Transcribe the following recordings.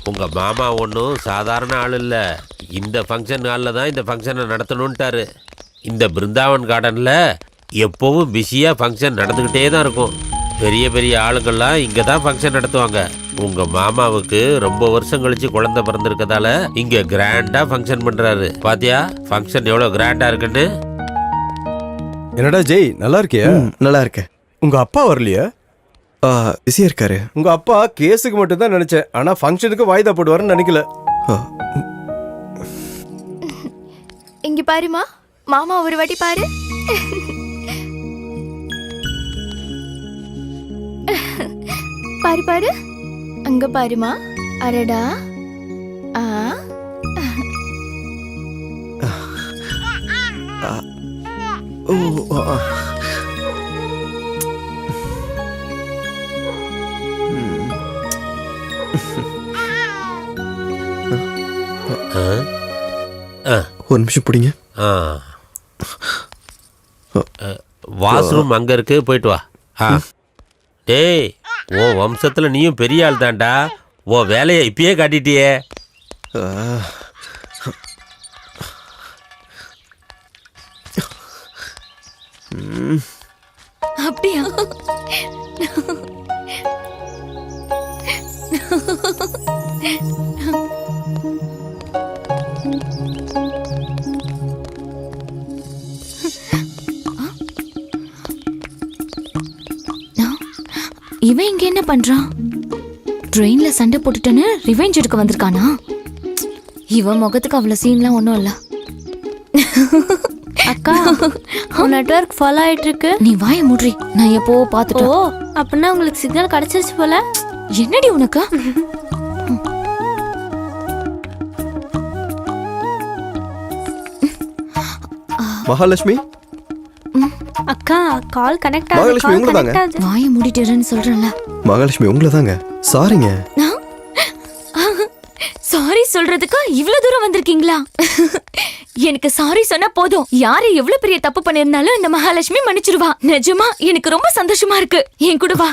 உங்க மாமா ஒன்றும் சாதாரண ஆள் இல்லை. இந்த ஃபங்க்ஷன் ஹாலில் தான் இந்த ஃபங்க்ஷனை நடத்தணுன்ட்டாரு. இந்த பிருந்தாவன் கார்டனில் எப்போவும் பிஸியாக ஃபங்க்ஷன் நடந்துக்கிட்டே தான் இருக்கும். பெரிய பெரிய ஆளுங்கள்லாம் இங்கே தான் ஃபங்க்ஷன் நடத்துவாங்க. உங்க மாமாவுக்கு ரொம்ப வருஷம் கழிச்சு குழந்தை பிறந்திருக்கதால இங்கே கிராண்டாக ஃபங்க்ஷன் பண்ணுறாரு. பாத்தியா ஃபங்க்ஷன் எவ்வளோ கிராண்டாக இருக்குன்னு. என்னடா ஜெய், நல்லா இருக்கியா? நல்லா இருக்கேன். உங்க அப்பா வரலையா? பிஸியா இருக்காரு. உங்க அப்பா கேஸுக்கு மட்டும் தான் நினைச்சேன், ஆனா ஃபங்க்ஷனுக்கு வாய்தா போடுவாருன்னு நினைக்கல. இங்க பாருமா, மாமா ஒரு வாட்டி பாரு. பாரு பாரு, அங்க பாருமா. அரடா. ஒரு நிமிஷம் பிடிங்க. வாஷ்ரூம் அங்கே இருக்கு, போயிட்டு வா. டேய், உன் வம்சத்தில் நீயும் பெரிய ஆள் தான்டா. உன் வேலையை இப்பயே காட்டிட்டியே. அப்படியா? இவன் இங்க என்ன பண்றான்? ட்ரெயின்ல சண்டை போட்டுட்டேன்னு ரிவெஞ்ச் எடுக்க வந்திருக்கானா? இவன் முகத்துக்கு அவ்வளவு சீன்லாம் ஒன்றும் இல்ல. அக்கா, உன் நெட்வொர்க் ஃபாலோ ஆயிட்டு இருக்கு. நீ வாயை மூடி. நான் எப்போ பார்த்துட்டேன். ஓ, அப்படின்னா உங்களுக்கு சிக்னல் கிடைச்சிருச்சு போல. என்னடி உனக்கு? மகாலட்சுமி, அக்கா, கால் கனெக்ட் ஆகுது. மகாலட்சுமி உங்களை தாங்க. வாயை மூடிட்டேன்னு சொல்றேன்ல. மகாலட்சுமி உங்களை தாங்க. சாரிங்க. சாரி சொல்றதுக்கு இவ்வளவு தூரம் வந்திருக்கீங்களா? எனக்கு சாரி சொன்னா போதும். யாரு எவ்வளவு பெரிய தப்பு பண்ணிருந்தாலும் இந்த மகாலட்சுமி மன்னிச்சிருவா. நிஜமா எனக்கு ரொம்ப சந்தோஷமா இருக்கு. என் கூட வா.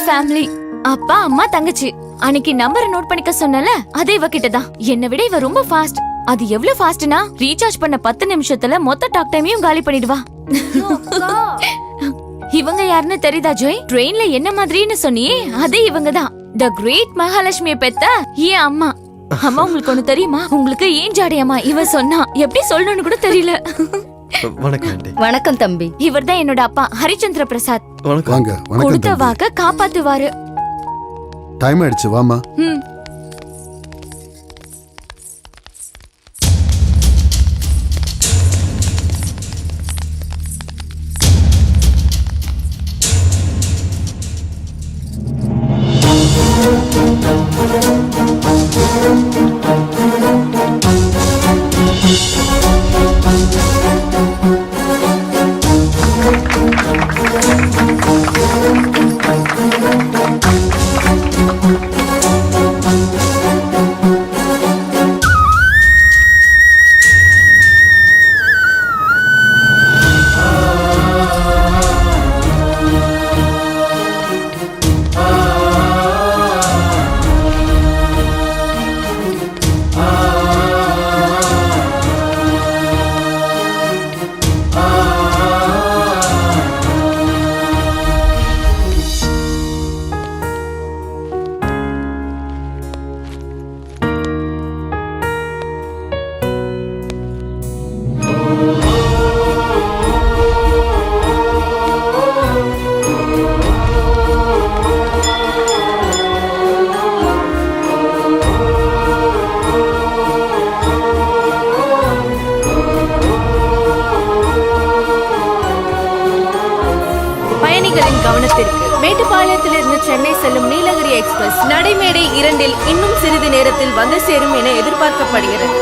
ஃபேமிலி, அப்பா அம்மா தங்கச்சி. அன்னைக்கு நம்பர் நோட் பண்ணிக்க சொன்னல, அதே இவகிட்டதான். என்னை விட இவ ரொம்ப ஃபாஸ்ட். அது எவ்வளவு ஃபாஸ்ட்னா, ரீசார்ஜ் பண்ண 10 நிமிஷத்துல மொத்த டாக் டைமையும் காலி பண்ணிடுவா. இவங்க யாருன்னு தெரியுதா ஜோய்? ட்ரெயின்ல என்ன மாதிரின்னு சொன்னியே, அதே இவங்க தான். த கிரேட் மகாலட்சுமியை பெத்த ஏன் அம்மா. அம்மா, உங்களுக்கு ஒண்ணு தெரியுமா? உங்களுக்கு ஏன் ஜாடையம்மா இவ சொன்னா. எப்படி சொல்லணும்னு கூட தெரியல. வணக்கம் ஆண்டி. வணக்கம் தம்பி. இவர்தான் என்னோட அப்பா ஹரிச்சந்திர பிரசாத். வணக்கம். கொடுத்த வாக்க காப்பாத்துவாரு. டைம் ஆயிடுச்சு, வாமா. மேட்டுப்பாளையத்திலிருந்து சென்னை செல்லும் நீலகிரி எக்ஸ்பிரஸ் நடைமேடை 2 இன்னும் சிறிது நேரத்தில் வந்து சேரும் என எதிர்பார்க்கப்படுகிறது.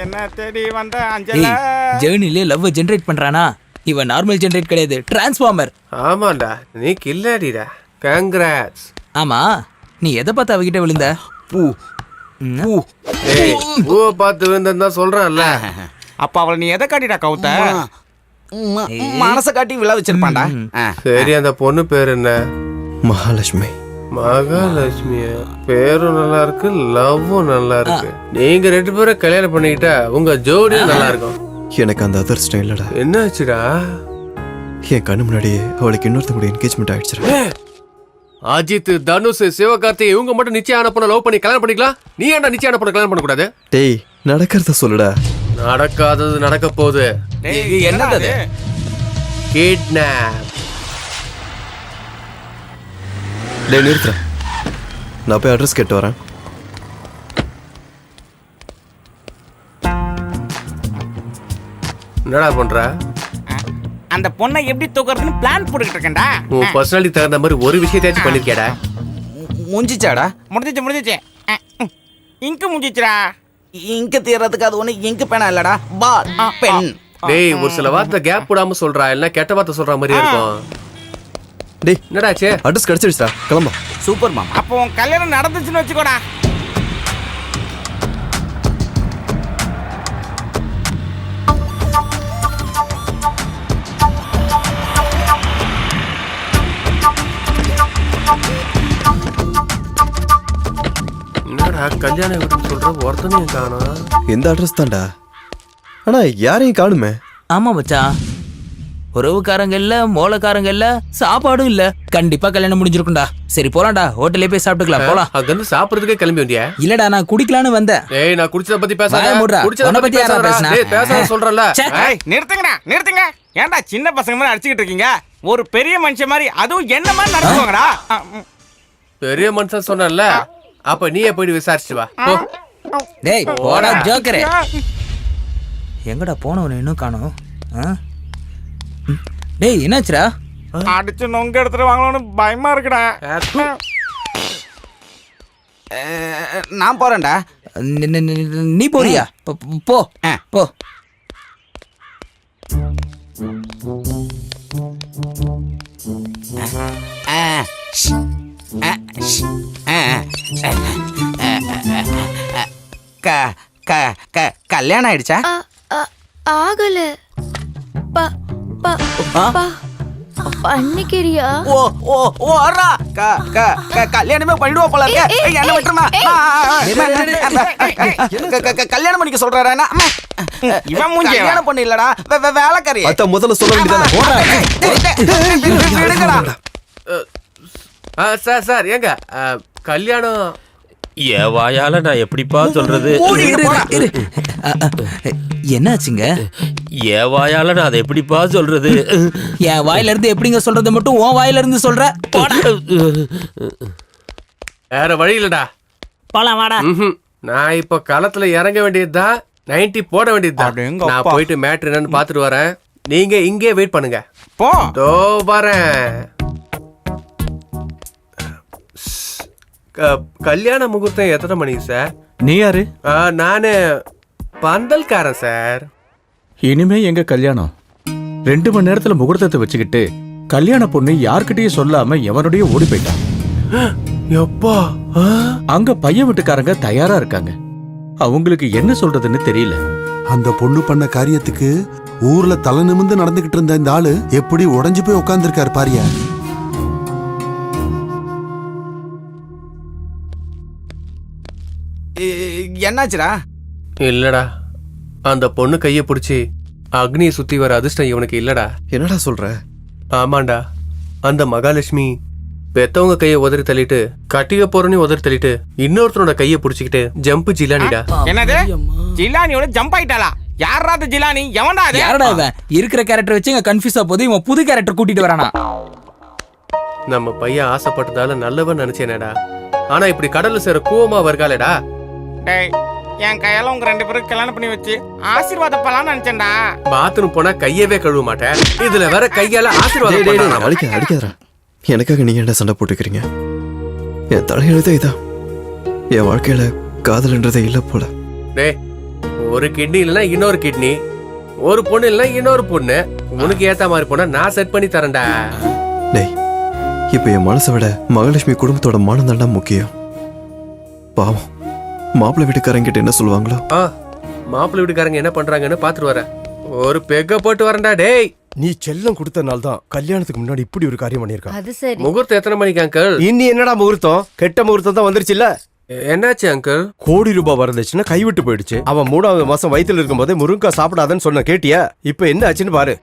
என்ன தேடி வந்த ஏய் அஞ்சல ஜேர்னிலே லவ் ஜெனரேட் பண்றானா? இவன் நார்மல் ஜெனரேட் கிடையாது, டிரான்ஸ்ஃபார்மர். ஆமாண்டா நீ கில்லாடிடா. கங்க்ராட்ஸ். ஆமா, நீ எதை பார்த்து அவகிட்ட விழுந்த? பூ பூ. ஏய் பூவை பார்த்து விழுந்தா சொல்றான்ல. அப்ப அவளை நீ எதை காட்டிடா கவுத்த? மனசை காட்டி விழா வச்சிருப்பான்டா. சரி அந்த பொண்ணு பேர் என்ன? மகாலட்சுமி. மகாலட்சுமிய பேரும் நல்லா இருக்கு, லவ்வும் நல்லா இருக்கு. நீங்க 2 பேரும் கல்யாணம் பண்ணிக்கிட்டா உங்க ஜோடியும் நல்லா இருக்கும். எனக்கு அந்த அதிர்ஷ்டம் இல்லடா. என்ன ஆச்சுடா? என் கண்ணு முன்னாடியே அவளுக்கு இன்னொருத்த கூட என்கேஜ்மெண்ட் ஆயிடுச்சுடா. அஜித், தனுஷ், சிவகார்த்திகேயன் இவங்க மட்டும் நிச்சயம் பொண்ணை லவ் பண்ணி கல்யாணம் பண்ணிக்கலாம். நீ ஏன்டா நிச்சயம் பொண்ணை கல்யாணம் பண்ணக்கூடாது? டேய் நடக்கிறத சொல்லுடா. நடக்காதது நடக்க போகுது. என்னது? கிட்னாப். டேய் நிறுத்துற. நான் போய் அட்ரஸ் கேட்டு வரேன். என்னடா பண்ற? அந்த பொண்ணை எப்படி தூக்குறதுன்னு பிளான் போட்டுக்கிட்டு இருக்கேன்டா. உன் பர்சனாலிட்டி தகுந்த மாதிரி ஒரு விஷயத்தாச்சும் பண்ணிருக்கேடா. முடிஞ்சிச்சாடா? முடிஞ்சிச்சு. இங்கு முடிஞ்சிச்சுடா. இங்கு தீர்றதுக்கு அது ஒண்ணு இங்கு பேனா இல்லடா, பால் பென். டேய் ஒரு சில வார்த்தை கேப் விடாம சொல்றா, இல்ல கெட்ட வார்த்தை சொல்ற மாதிரி இருக்கும். டேய் என்னடா ஆச்சு? அட்ரஸ் கிடைச்சிடுச்சா? கிளம்பா. சூப்பர் மாமா. அப்போ உன் கல்யாணம் நடந்துச்சுன்னு வச்சுக்கோடா. என்னடா கல்யாணம் வீட்டுன்னு சொல்ற, ஒருத்தனையும் காணோம். இந்த அட்ரஸ் தான்டா. ஆனா யாரையும் காணுமே. ஆமா மச்சான், உறவுக்காரங்க இல்ல, மோளக்காரங்க இல்ல, சாப்பாடும் இல்ல. கண்டிப்பா கல்யாணம் முடிஞ்சிருக்கும்டா. சரி போலாம்டா, ஹோட்டல்லே போய் சாப்பிட்டுக்கலாம். போலாம். அங்க இருந்து சாப்பிடுறதுக்கே கிளம்பி வந்தியா? இல்லடா நான் குடிக்கலான்னு வந்தேன். ஏய் நான் குடிச்சத பத்தி பேசாத. வாயை மூடுடா. குடிச்சத உன்னை பத்தி பத்தி யாரா பேசாதடா. பேசுனா? டேய் பேசாத சொல்றல. ஏய் நிறுத்துங்க. ஏன்டா சின்ன பசங்க மாதிரி அடிச்சுக்கிட்டு இருக்கீங்க? ஒரு பெரிய மனுஷன் மாதிரி, அதுவும் என்ன மாதிரி நடந்துவாங்கடா. பெரிய மனுஷன் சொன்னல, அப்ப நீயே போய் விசாரிச்சு வா. போ. டேய் போடா ஜோக்கரே. எங்கடா போனவன இன்னும் காணோம்? டேய் என்னாச்சுடா? அடிச்சு நொங்க எடுத்துட்டு வாங்கணும்னு பயமா இருக்குடா. நான் போறேன்டா. நீ போறியா? போ போ. கல்யாணம் ஆயிடுச்சா? ஆகல. பண்ணிக்கிறியா? கல்யாணமே பண்ணிடுவா போல இருக்கு. என்ன விட்டுருமா? கல்யாணம் பண்ணிக்க சொல்றாரா? இவன் மூஞ்சி கல்யாணம் பண்ண இல்லடா, வேலைக்காரி. அத முதல்ல சொல்ல வேண்டியதானே. சார் ஏங்க கல்யாணம் என் வாயால நான் எப்படிப்பா சொல்றது? என்னாச்சுங்க? என் வாயால நான் அதை எப்படிப்பா சொல்றது? என் வாயில இருந்து எப்படிங்க சொல்றது மட்டும் உன் வாயில இருந்து சொல்ற? வேற வழி இல்லடா. போலாம் வாடா. நான் இப்ப களத்துல இறங்க வேண்டியதுதான், 90 போட வேண்டியதுதான். நான் போயிட்டு மேட்ரு என்னன்னு பாத்துட்டு வரேன். நீங்க இங்கே வெயிட் பண்ணுங்க. போ. தோ வரேன். கல்யாண முகூர்த்தம் எத்தனை மணிக்கு சார்? நீ யாரு? நானு பந்தல்காரன் சார். இனிமே எங்க கல்யாணம்? 2 மணி நேரத்துல முகூர்த்தத்தை வச்சுக்கிட்டு கல்யாண பொண்ணு யார்கிட்டயும் சொல்லாம எவனுடைய ஓடி போயிட்டான். எப்பா? அங்க பையன் வீட்டுக்காரங்க தயாரா இருக்காங்க. அவங்களுக்கு என்ன சொல்றதுன்னு தெரியல. அந்த பொண்ணு பண்ண காரியத்துக்கு ஊர்ல தலை நிமிர்ந்து நடந்துகிட்டு இருந்த இந்த ஆளு எப்படி உடைஞ்சு போய் உட்கார்ந்துருக்காரு பாரியா. என்னாச்சுடா? இல்லடா, அந்த பொண்ணு கைய பிடிச்சி அக்னியை சுத்தி வர அதிர்ஷ்டம் இவனுக்கு இல்லடா. என்னடா சொல்ற? ஆமாண்டா, அந்த மகாலட்சுமி பெத்தவங்க கைய உதறி தள்ளிட்டு கட்டிக்க போறனே உதறி தள்ளிட்டு இன்னொருத்தனோட கைய பிடிச்சிக்கிட்டு ஜம்ப் ஜிலானிடா. என்னது? ஜிலானியோட ஜம்ப் ஆயிட்டாளா? யாரா அது ஜிலானி? எவன்டா அது? யாரடா இவன்? இருக்கிற கேரக்டர் வச்சு இங்க கன்ஃபியூஸா போகுது. இவன் புது கேரக்டர் கூட்டிட்டு வரானா? நம்ம பையன் ஆசைப்பட்டதால நல்லவன் நினைச்சேனடா. ஆனா இப்படி கடல்ல சேர கூவமா வருகாலடா. டேய் என் கையால உங்க 2 பேரும் கல்யாணம் பண்ணி வச்சு ஆசீர்வாதம் பண்ணலாம்னு நினைச்சேன்டா. பாத்ரூம் போனா கையவே கழுவ மாட்டேன், இதுல வேற கையால ஆசீர்வாதம் பண்ணலாம். அடிக்காதடா. எனக்காக நீங்க என்ன சண்டை போட்டுக்கிறீங்க? என் தலையெழுத்தே இதான். என் வாழ்க்கையில காதல்ன்றதே இல்ல போல. டேய் ஒரு கிட்னி இல்லைன்னா இன்னொரு கிட்னி, ஒரு பொண்ணு இல்லைன்னா இன்னொரு பொண்ணு. உனக்கு ஏத்த மாதிரி பொண்ணா நான் செட் பண்ணி தரேன்டா. டேய், இப்ப என் மனசை விட மகாலட்சுமி குடும்பத்தோட மானம் தான்டா முக்கியம். பாவம், மாப்பிள்ளை வீட்டுக்காரங்கிட்ட என்ன சொல்லுவாங்களோ. மாப்பிள்ளை வீட்டுக்காரங்க என்ன பண்றாங்கன்னு பாத்துட்டு வரேன். ஒரு பெக்க போட்டு வரேன்டா. டேய், நீ செல்லம் கொடுத்தனால தான் கல்யாணத்துக்கு முன்னாடி இப்படி ஒரு காரியம் பண்ணிருக்கான். அது சரி. முகூர்த்தம் எத்தனை மணிக்கு அங்கிள்? இன்னி என்னடா முகூர்த்தம்? கெட்ட முகூர்த்தம் தான் வந்துருச்சுல்ல. என்னாச்சு அங்கிள்? கோடி ரூபாய் வரதட்சணை கைவிட்டு போயிடுச்சு. அவன் 3வது மாசம் வயித்துல இருக்கும் போதே முருங்கா சாப்பிடாதன்னு சொன்ன கேட்டியா? இப்ப என்ன ஆச்சுன்னு பாரு.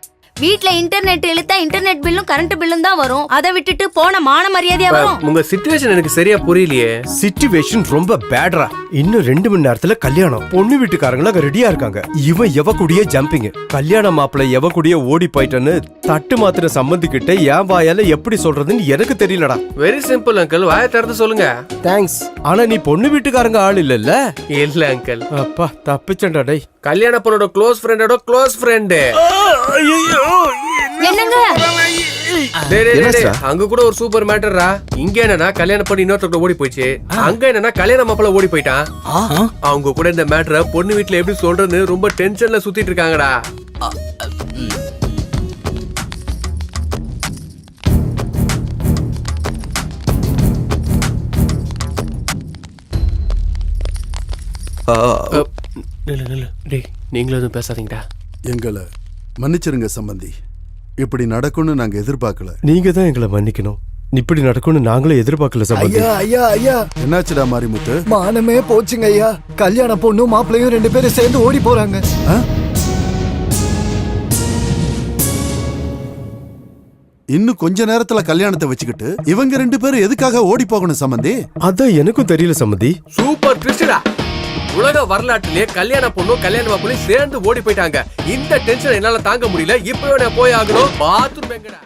வீட்ல இன்டர்நெட் இழுத்தா இன்டர்நெட் பில்லும் கரண்ட் பில்லும் தான் வரும். அதை விட்டுட்டு போன மான மரியாதையா வரும். உங்க சிச்சுவேஷன் எனக்கு சரியா புரியலையே. சிச்சுவேஷன் ரொம்ப பேட்ரா. இன்னும் 2 மணி நேரத்துல கல்யாணம். பொண்ணு வீட்டுக்காரங்கள அங்க ரெடியா இருக்காங்க. இவன் எவ கூடிய ஜம்பிங். கல்யாண மாப்பிள்ளை எவ கூடிய ஓடி போயிட்டன்னு தட்டு மாத்திர சம்பந்திக்கிட்ட என் வாயால எப்படி சொல்றதுன்னு எனக்கு தெரியலடா. வெரி சிம்பிள் அங்கிள், வாயை திறந்து சொல்லுங்க. தேங்க்ஸ். ஆனா நீ பொண்ணு வீட்டுக்காரங்க ஆள் இல்லல்ல? இல்ல அங்கிள். அப்பா தப்பிச்சண்டா. டேய், கல்யாண பொண்ணோட க்ளோஸ் ஃப்ரெண்டோட க்ளோஸ் ஃப்ரெண்டு. என்னங்க? அங்க கூட ஒரு சூப்பர் மேட்டர்ரா. இங்க என்னன்னா கல்யாணம் பண்ணி இன்னொருத்தர் ஓடி போயிடுச்சு. அங்க என்னன்னா கல்யாண மாப்பிள்ள ஓடி போயிட்டான். அவங்க கூட இந்த மேட்டரை பொண்ணு வீட்டுல எப்படி சொல்றதுன்னு ரொம்ப டென்ஷன்ல சுத்திட்டு இருக்காங்கடா. டேய், நீங்களும் எதுவும் பேசாதீங்கடா. எங்களை மன்னிச்சிருங்க சம்பந்தி. இப்படி நடக்கும்னு நாங்க எதிர்பார்க்கல. நீங்க தான் எங்களை மன்னிக்கணும். இப்படி நடக்கும்னு நாங்களே எதிர்பார்க்கல சம்பந்தி. ஐயா, என்னாச்சுடா மாரிமுத்து? மானமே போச்சுங்க ஐயா. கல்யாண பொண்ணும் மாப்பிள்ளையும் 2 பேரும் சேர்ந்து ஓடி போறாங்க. இன்னும் கொஞ்ச நேரத்துல கல்யாணத்தை வச்சுக்கிட்டு இவங்க 2 பேரும் எதுக்காக ஓடி போகணும் சம்பந்தி? அதான் எனக்கும் தெரியல சம்பந்தி. சூப்பர் ட்விஸ்டா. உலக வரலாற்றிலே கல்யாண பொண்ணும் கல்யாண மாப்பிள்ளையும் சேர்ந்து ஓடி போயிட்டாங்க. இந்த டென்ஷன் என்னால தாங்க முடியல. இப்பவே நான் போய் ஆகணும். பாத்ரூம் எங்கடா?